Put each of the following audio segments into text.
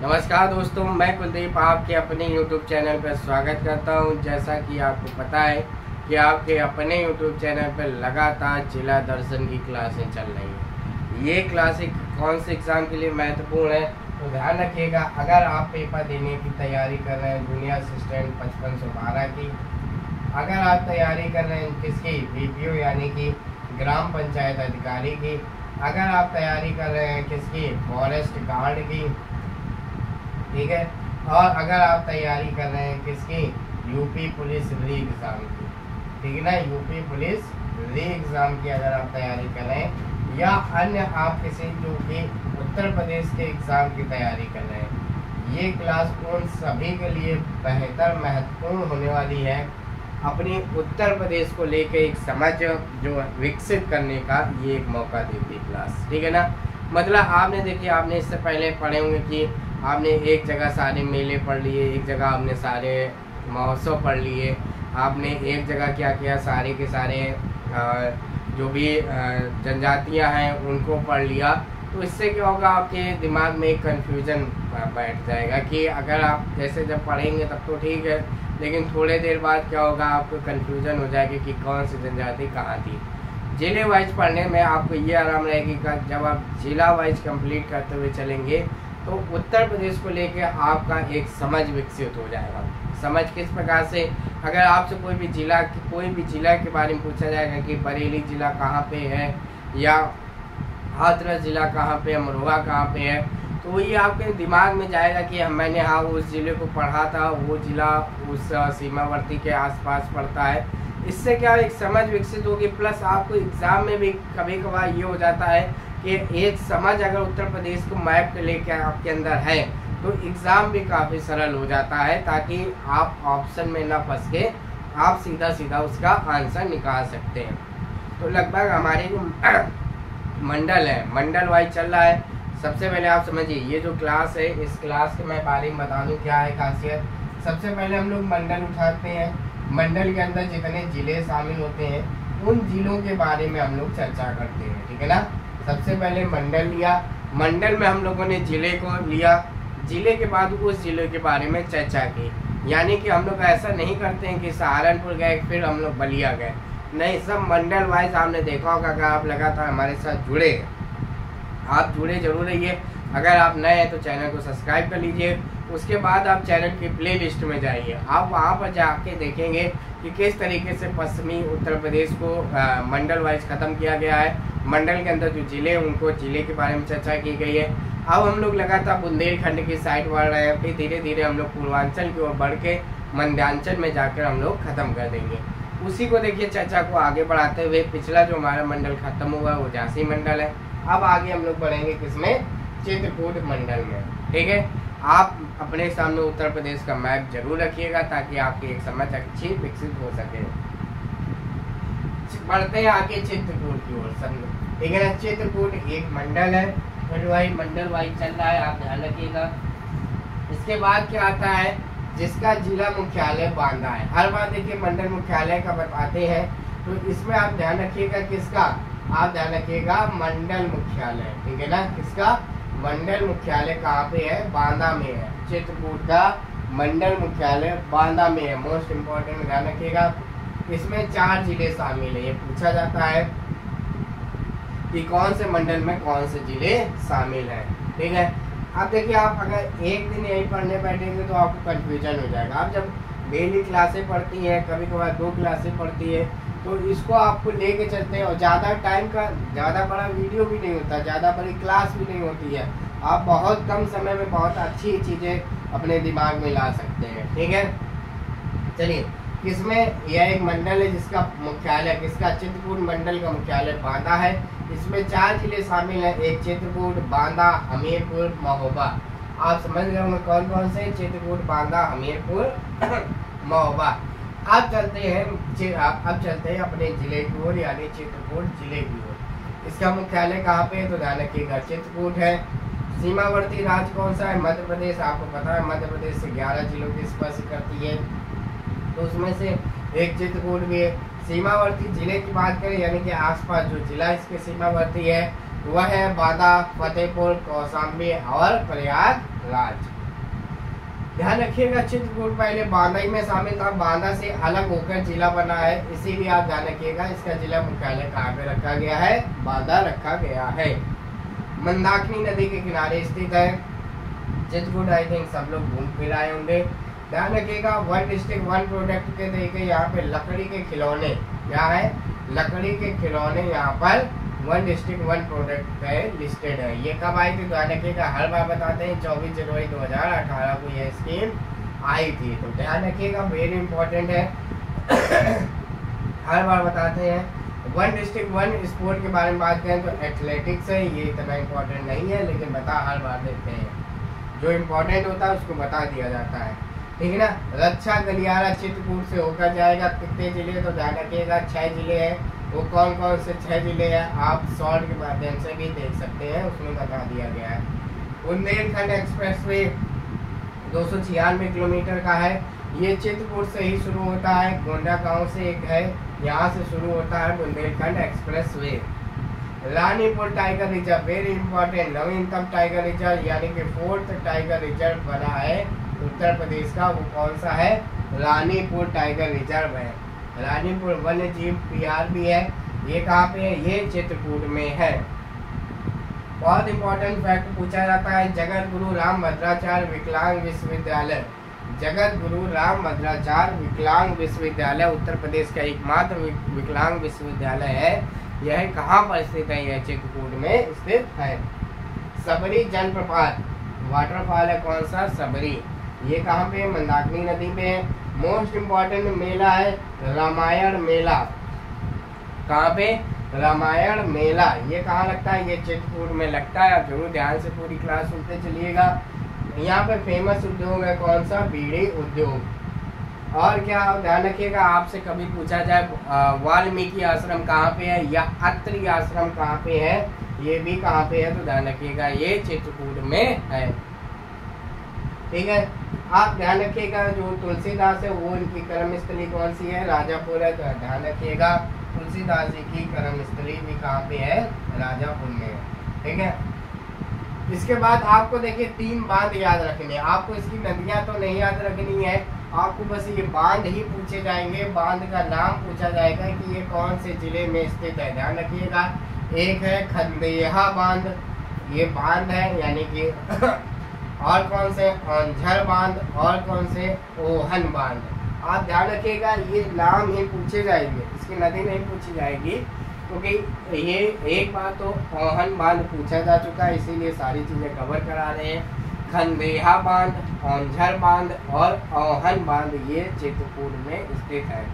नमस्कार दोस्तों, मैं कुलदीप आपके अपने YouTube चैनल पर स्वागत करता हूं। जैसा कि आपको पता है कि आपके अपने YouTube चैनल पर लगातार जिला दर्शन की क्लासें चल रही हैं। ये क्लासें कौन से एग्ज़ाम के लिए महत्वपूर्ण है, तो ध्यान रखिएगा। अगर आप पेपर देने की तैयारी कर रहे हैं जूनियर असिस्टेंट 5512 की, अगर आप तैयारी कर रहे हैं किसकी BPO यानी कि ग्राम पंचायत अधिकारी की, अगर आप तैयारी कर रहे हैं किसकी फॉरेस्ट गार्ड की, ठीक है, और अगर आप तैयारी कर रहे हैं किसकी यूपी पुलिस री एग्ज़ाम की, ठीक है ना, यूपी पुलिस री एग्ज़ाम की अगर आप तैयारी कर रहे हैं, या अन्य आप किसी जो कि उत्तर प्रदेश के एग्ज़ाम की तैयारी कर रहे हैं, ये क्लास उन सभी के लिए बेहतर महत्वपूर्ण होने वाली है। अपनी उत्तर प्रदेश को लेकर एक समझ जो विकसित करने का ये एक मौका देती है क्लास, ठीक है ना। मतलब आपने देखिए, आपने इससे पहले पढ़े होंगे कि आपने एक जगह सारे मेले पढ़ लिए, एक जगह आपने सारे महोत्सव पढ़ लिए, आपने एक जगह क्या किया, सारे के सारे जो भी जनजातियां हैं उनको पढ़ लिया। तो इससे क्या होगा, आपके दिमाग में एक कन्फ्यूजन बैठ जाएगा कि अगर आप जैसे जब पढ़ेंगे तब तो ठीक है, लेकिन थोड़े देर बाद क्या होगा, आपको कन्फ्यूजन हो जाएगी कि कौन सी जनजाति कहाँ थी। जिले वाइज पढ़ने में आपको ये आराम रहेगी कि जब आप जिला वाइज कंप्लीट करते हुए चलेंगे तो उत्तर प्रदेश को लेकर आपका एक समझ विकसित हो जाएगा। समझ किस प्रकार से, अगर आपसे कोई भी जिला के बारे में पूछा जाएगा कि बरेली जिला कहाँ पे है, या हाथरस जिला कहाँ पे, अमरोहा कहाँ पे है, तो ये आपके दिमाग में जाएगा कि मैंने उस ज़िले को पढ़ा था, वो ज़िला उस सीमावर्ती के आसपास पड़ता है। इससे क्या एक समझ विकसित होगी। प्लस आपको एग्ज़ाम में भी कभी कभार ये हो जाता है कि एक समझ अगर उत्तर प्रदेश को मैप के लेकर आपके अंदर है तो एग्ज़ाम भी काफ़ी सरल हो जाता है, ताकि आप ऑप्शन में ना फंस के आप सीधा उसका आंसर निकाल सकते हैं। तो लगभग हमारे जो मंडल है, मंडल वाइज चल रहा है। सबसे पहले आप समझिए, ये जो क्लास है, इस क्लास के मैं बारे में बता दूँ क्या है खासियत। सबसे पहले हम लोग मंडल उठाते हैं। मंडल के अंदर जितने ज़िले शामिल होते हैं उन ज़िलों के बारे में हम लोग चर्चा करते हैं, ठीक है ना। सबसे पहले मंडल लिया, मंडल में हम लोगों ने ज़िले को लिया, ज़िले के बाद उस ज़िले के बारे में चर्चा की। यानी कि हम लोग ऐसा नहीं करते हैं कि सहारनपुर गए फिर हम लोग बलिया गए, नहीं, सब मंडल वाइज आपने देखा होगा। अगर आप लगातार हमारे साथ जुड़े, आप जुड़े जरूर रहिए। अगर आप नए हैं तो चैनल को सब्सक्राइब कर लीजिए। उसके बाद आप चैनल की प्लेलिस्ट में जाइए, आप वहाँ पर जाके देखेंगे कि किस तरीके से पश्चिमी उत्तर प्रदेश को मंडल वाइज ख़त्म किया गया है। मंडल के अंदर जो ज़िले हैं उनको ज़िले के बारे में चर्चा की गई है। अब हम लोग लगातार बुंदेलखंड की साइड बढ़ रहे हैं, फिर धीरे धीरे हम लोग पूर्वांचल की ओर बढ़ के मध्यांचल में जाकर हम लोग ख़त्म कर देंगे। उसी को देखिए, चर्चा को आगे बढ़ाते हुए पिछला जो हमारा मंडल ख़त्म हुआ वो झांसी मंडल है। अब आगे हम लोग बढ़ेंगे किसमें, चित्रकूट मंडल में, ठीक है। आप अपने सामने उत्तर प्रदेश का मैप जरूर रखिएगा ताकि आपकी एक समझ अच्छी विकसित हो सके। बढ़ते हैं आगे चित्रकूट की ओर, समझो, ठीक है ना। चित्रकूट एक मंडल है, मंडल वाइज चल रहा है, आप ध्यान रखिएगा। इसके बाद क्या आता है, जिसका जिला मुख्यालय बांदा है। हर बार देखिए मंडल मुख्यालय का बताते हैं, तो इसमें आप ध्यान रखिएगा किसका, आप ध्यान रखिएगा मंडल मुख्यालय, ठीक है ना। किसका मंडल मुख्यालय कहाँ पे है, बांदा में है। चित्रकूट का मंडल मुख्यालय बांदा में है। मोस्ट इम्पोर्टेंट ध्यान रखिएगा। इसमें 4 जिले शामिल है। ये पूछा जाता है कि कौन से मंडल में कौन से जिले शामिल हैं, ठीक है। अब देखिए, आप अगर एक दिन यही पढ़ने बैठेंगे तो आपको कंफ्यूजन हो जाएगा। आप जब डेली क्लासें पढ़ती हैं, कभी कभार 2 क्लासें पढ़ती है, तो इसको आपको लेके चलते हैं। और ज़्यादा टाइम का ज़्यादा बड़ा वीडियो भी नहीं होता, ज़्यादा बड़ी क्लास भी नहीं होती है। आप बहुत कम समय में बहुत अच्छी चीज़ें अपने दिमाग में ला सकते हैं, ठीक है। चलिए, किसमें यह एक मंडल है जिसका मुख्यालय, किसका, चित्रकूट मंडल का मुख्यालय बांदा है। इसमें 4 जिले शामिल हैं, एक चित्रकूट, बांदा, हमीरपुर, महोबा। आप समझ गए होंगे कौन कौन से, चित्रकूट, बांदा, हमीरपुर, महोबा। अब चलते हैं अपने जिले की ओर, यानी चित्रकूट जिले की ओर। इसका मुख्यालय कहाँ पे है, तो ध्यान रखिएगा चित्रकूट है। सीमावर्ती राज्य कौन सा है, मध्य प्रदेश। आपको पता है मध्य प्रदेश से 11 जिलों की स्पर्श करती है, तो उसमें से एक चित्रकूट भी है। सीमावर्ती जिले की बात करें, यानी कि आसपास जो जिला इसके सीमावर्ती है, वह है बांदा, फतेहपुर, कौशाम्बी और प्रयागराज। ध्यान रखिएगा चित्रकूट पहले बांदा ही में शामिल था, बांदा से अलग होकर जिला बना है, इसीलिए आप ध्यान रखिएगा इसका जिला मुख्यालय कहाँ पे रखा गया है, बांदा रखा गया है। मंदाकिनी नदी के किनारे स्थित है चित्रकूट। आई थिंक सब लोग घूम फिर आए होंगे। ध्यान रखिएगा वन डिस्ट्रिक्ट वन प्रोडक्ट के तरीके यहाँ पे लकड़ी के खिलौने, क्या है, लकड़ी के खिलौने यहाँ पर वन डिस्ट्रिक्ट वन प्रोडक्ट पे लिस्टेड है। ये कब आई थी, ध्यान रखिएगा हर बार बताते हैं 24 जनवरी 2018 को ये स्कीम आई थी, तो ध्यान रखिएगा वेरी इंपॉर्टेंट है। हर बार बताते हैं। वन डिस्ट्रिक्ट वन स्पोर्ट के बारे में बात करें तो एथलेटिक्स है, ये इतना इम्पोर्टेंट नहीं है लेकिन बता हर बार देते हैं, जो इम्पोर्टेंट होता है उसको बता दिया जाता है, ठीक है ना। रक्षा गलियारा चित्रकूट से होकर जाएगा। कितने जिले, तो ध्यान रखिएगा 6 जिले हैं। वो कौन कौन से 6 जिले हैं आप शॉर्ट के माध्यम से भी देख सकते हैं, उसमें बता दिया गया है। बुंदेलखंड एक्सप्रेसवे 296 किलोमीटर का है। ये चित्रकूट से ही शुरू होता है, गोंडा गांव से एक है, यहाँ से शुरू होता है Bundelkhand expressway. Ranipur tiger reserve very important, नवीनतम टाइगर रिजर्व यानी कि 4th टाइगर रिजर्व बना है उत्तर प्रदेश का, वो कौन सा है, रानीपुर टाइगर रिजर्व है। रानीपुर वन्य जीव PRB है, ये कहाँ पे है, ये चित्रकूट में है। बहुत इंपॉर्टेंट फैक्ट पूछा जाता है, जगत गुरु राम भद्राचार्य विकलांग विश्वविद्यालय, जगत गुरु राम भद्राचार्य विकलांग विश्वविद्यालय उत्तर प्रदेश का एकमात्र विकलांग विश्वविद्यालय है। यह कहाँ पर स्थित है, यह चित्रकूट में स्थित है। सबरी जलप्रपात वाटरफॉल है, कौन सा, सबरी, ये कहाँ पे, मंदाकिनी नदी में। मोस्ट इम्पोर्टेंट मेला है रामायण मेला, कहाँ पे, रामायण मेला, ये कहाँ लगता है, ये चित्रकूट में लगता है। आप जरूर ध्यान से पूरी क्लास सुनते चलिएगा। यहाँ पे फेमस उद्योग है कौन सा, बीड़ी उद्योग। और क्या ध्यान रखिएगा आपसे कभी पूछा जाए वाल्मीकि आश्रम कहाँ पे है या अत्रि आश्रम कहाँ पे है, ये भी कहाँ पे है, तो ध्यान रखिएगा ये चित्रकूट में है, ठीक है। आप ध्यान रखिएगा जो तुलसीदास है वो उनकी कर्मस्थली कौन सी है, राजापुर है, तो ध्यान रखिएगा तुलसीदास जी की कर्मस्थली भी कहाँ पे है, राजापुर में है, ठीक है। इसके बाद आपको देखिए 3 बांध याद रखने, आपको इसकी नदियां तो नहीं याद रखनी है, आपको बस ये बांध ही पूछे जाएंगे, बांध का नाम पूछा जाएगा कि ये कौन से जिले में स्थित है। ध्यान रखिएगा एक है खंदेहा बांध, ये बांध है यानी कि और कौन से, औंझर बांध, और कौन से, ओहन बांध। आप ध्यान रखिएगा ये नाम ही पूछे जाएंगे, इसकी नदी नहीं पूछी जाएगी, क्योंकि ये एक बार तो ओहन बांध पूछा जा चुका है, इसीलिए सारी चीजें कवर करा रहे हैं। खंदेहा बांध, औंझर बांध और ओहन बांध ये चित्रकूट में स्थित है।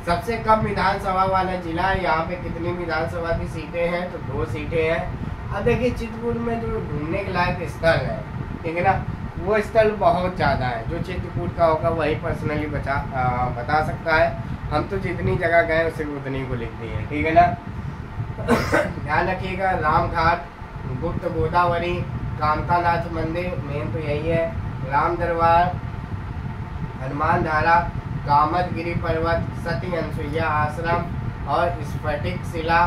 सबसे कम विधानसभा वाला जिला है, यहाँ पे कितनी विधानसभा की सीटें हैं, तो 2 सीटें हैं। अब देखिए चित्रकूट में जो घूमने के लायक स्थल है, ठीक है ना, वो स्थल बहुत ज़्यादा है, जो चित्रकूट का होगा वही पर्सनली बता सकता है। हम तो जितनी जगह गए सिर्फ उतनी को लिख दिए, ठीक है ना। ध्यान रखिएगा रामघाट, गुप्त गोदावरी, कामतानाथ मंदिर, मेन तो यही है, राम दरबार, हनुमान धारा, कामतगिरी पर्वत, सती अनसुईया आश्रम और स्फटिक शिला,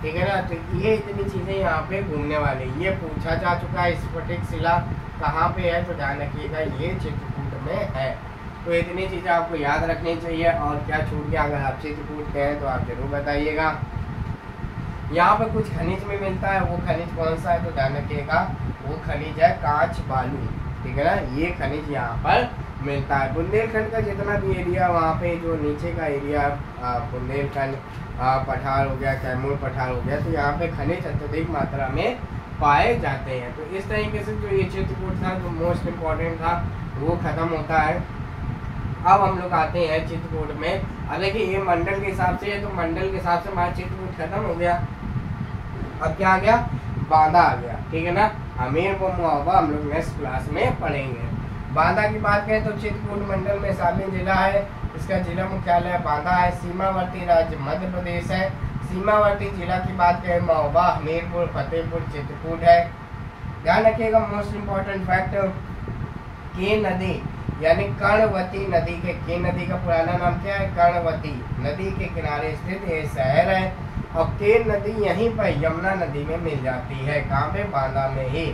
ठीक है ना। तो ये इतनी चीज़ें यहाँ पे घूमने वाली, ये पूछा जा चुका है स्फटिक शिला कहाँ पे है, तो ध्यान रखिएगा ये चित्रकूट में है। तो इतनी चीज़ें आपको याद रखनी चाहिए। और क्या छूट गया, अगर आप चित्रकूट के हैं तो आप जरूर बताइएगा। यहाँ पे कुछ खनिज में मिलता है, वो खनिज कौन सा है, तो ध्यान रखिएगा वो खनिज है कांच बालू, ठीक है ना, ये खनिज यहाँ पर मिलता है। बुंदेलखंड का जितना भी एरिया, वहाँ पे जो नीचे का एरिया बुंदेलखंड पठार हो गया, कैमूर पठार हो गया, तो यहाँ पे खनिज अत्यधिक मात्रा में पाए जाते हैं। तो इस तरीके से जो ये चित्रकूट था जो मोस्ट इम्पोर्टेंट था वो खत्म होता है। अब हम लोग आते हैं चित्रकूट में। अब देखिए ये मंडल के हिसाब से है, तो मंडल के हिसाब से हमारा चित्रकूट खत्म हो गया। अब क्या आ गया, बांदा आ गया, ठीक है ना। हमीरपुर महोबा हम लोग नेक्स्ट क्लास में पढ़ेंगे। बांदा की बात करें तो चित्रकूट मंडल में शामिल जिला है, इसका जिला मुख्यालय बांदा है। सीमावर्ती राज्य मध्य प्रदेश है। सीमावर्ती जिला की बात करें महोबा, हमीरपुर, फतेहपुर, चित्रकूट है। ध्यान रखिएगा मोस्ट इम्पोर्टेंट फैक्ट, के नदी यानी कर्णवती नदी के नदी का पुराना नाम क्या है, कर्णवती नदी के किनारे स्थित ये शहर है। और केन नदी यहीं पर यमुना नदी में मिल जाती है। कहाँ पे? बांदा में ही।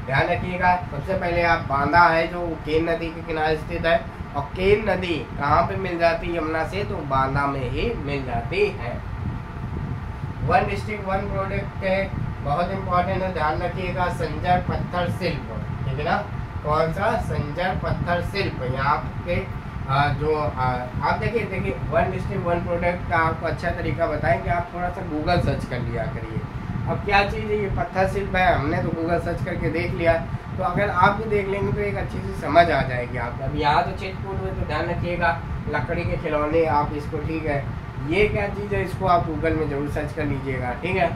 ध्यान रखिएगा, सबसे पहले आप बांदा है जो केन नदी के किनारे स्थित है, और केन नदी कहाँ पे मिल जाती है? यमुना से, तो बांदा में ही मिल जाती है। वन डिस्ट्रिक्ट वन प्रोडक्ट है, बहुत इंपॉर्टेंट है, ध्यान रखिएगा। संजर पत्थर शिल्प, ठीक है ना। कौन सा? संजर पत्थर शिल्प। यहाँ के आप देखिए वन डिस्ट्रिक्ट वन प्रोडक्ट का आपको अच्छा तरीका बताएं कि आप थोड़ा सा गूगल सर्च कर लिया करिए। अब क्या चीज़ है ये? पत्थर शिल्प है, हमने तो गूगल सर्च करके देख लिया, तो अगर आप भी देख लेंगे तो एक अच्छी सी समझ आ जाएगी आपको। अब यहाँ तो चित्रकूट में तो ध्यान रखिएगा लकड़ी के खिलौने, आप इसको, ठीक है, ये क्या चीज़ है इसको आप गूगल में जरूर सर्च कर लीजिएगा, ठीक है।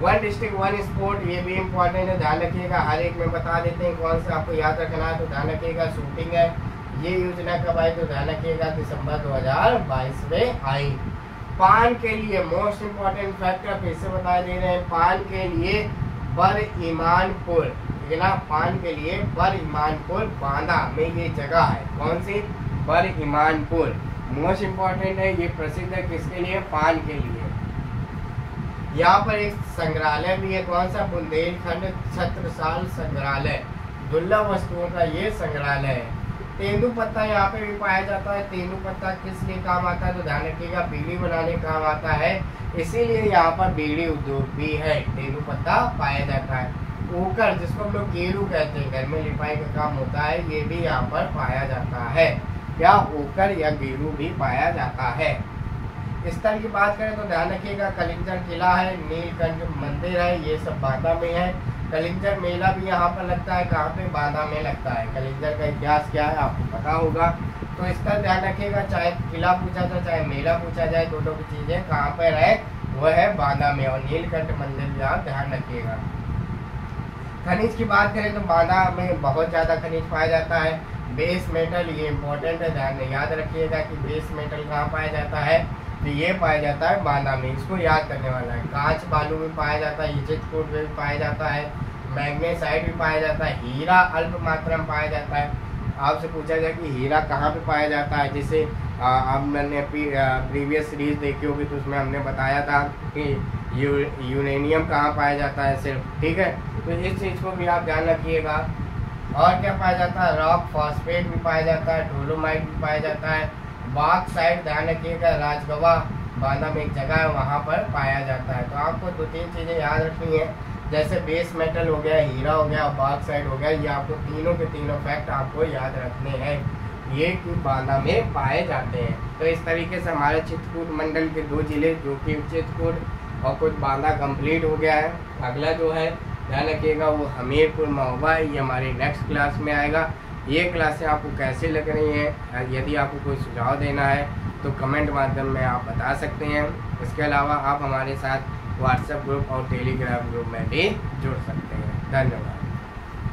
वन डिस्ट्रिक्ट वन स्पोर्ट, ये भी इम्पोर्टेंट है, ध्यान रखिएगा। हर एक में बता देते हैं कौन सा आपको याद रखना है, तो ध्यान रखिएगा। शूटिंग है, ये योजना कब आई? तो ध्यान रखिएगा दिसंबर 2022 में आई। पान के लिए मोस्ट इम्पोर्टेंट फैक्टर फिर से बता दे रहे हैं, पान के लिए बरईमानपुर, ठीक है ना। पान के लिए बरईमानपुर बांदा में ये जगह है। कौन सी? बरईमानपुर। मोस्ट इम्पोर्टेंट है, ये प्रसिद्ध है किसके लिए? पान के लिए। यहाँ पर एक संग्रहालय भी है, कौन सा? बुंदेलखंड छत्रसाल संग्रहालय, दुर्लभ वस्तुओं का ये संग्रहालय है। तेंदुपत्ता यहाँ पे भी पाया जाता है। तेंदुपत्ता किस लिए काम आता है? तो ध्यान रखिएगा बीड़ी बनाने काम आता है, इसीलिए यहाँ पर बीड़ी उद्योग भी है। तेंदुपत्ता पाया जाता है। ओकर, जिसको हम लोग गेरू कहते हैं, घर में लिपाई का काम होता है, ये भी यहाँ पर पाया जाता है। क्या? ओकर या गेरू भी पाया जाता है। स्थल की बात करें तो ध्यान रखिएगा कलिंजर किला है, नीलकंठ मंदिर है, ये सब बांदा में है। कलिंजर मेला भी यहाँ पर लगता है, कहाँ पे? बांदा में लगता है। कलिंजर का इतिहास क्या है आपको पता होगा, तो इसका ध्यान रखिएगा। चाहे किला पूछा जाए चाहे मेला पूछा जाए, दोनों की चीजें कहाँ पर है? वो है बांदा में। और नीलकंठ मंदिर भी आप ध्यान रखिएगा। खनिज की बात करें तो बांदा में बहुत ज्यादा खनिज पाया जाता है। बेस मेटल, ये इंपॉर्टेंट है, ध्यान याद रखिएगा कि बेस मेटल कहाँ पाया जाता है? तो ये पाया जाता है बांदा में, इसको याद करने वाला है। कांच बालू में पाया जाता है, चित्रकूट में भी पाया जाता है, मैग्नेसाइट भी पाया जाता है, हीरा अल्प मात्रा में पाया जाता है। आपसे पूछा जाए कि हीरा कहाँ पे पाया जाता है, जैसे अब मैंने प्रीवियस सीरीज देखी होगी तो उसमें हमने बताया था कि यूरेनियम कहाँ पाया जाता है सिर्फ, ठीक है। तो इस चीज़ को भी आप ध्यान रखिएगा। और क्या पाया जाता है? रॉक फॉस्फेट भी पाया जाता है, डोलोमाइट भी पाया जाता है, बॉक्साइट, ध्यान रखिएगा, राजगवा बांदा में एक जगह है वहाँ पर पाया जाता है। तो आपको दो तीन चीज़ें याद रखनी है, जैसे बेस मेटल हो गया, हीरा हो गया और बॉक्साइट हो गया, ये आपको तीनों के तीनों फैक्ट आपको याद रखने हैं, ये कि बांदा में पाए जाते हैं। तो इस तरीके से हमारे चित्रकूट मंडल के 2 जिले जो कि चित्रकूट और कुछ बांदा कंप्लीट हो गया है। अगला जो है ध्यान रखिएगा वो हमीरपुर महोबा है, ये हमारी नेक्स्ट क्लास में आएगा। ये क्लासें आपको कैसी लग रही हैं, यदि आपको कोई सुझाव देना है तो कमेंट माध्यम में आप बता सकते हैं। इसके अलावा आप हमारे साथ व्हाट्सएप ग्रुप और टेलीग्राम ग्रुप में भी जुड़ सकते हैं। धन्यवाद।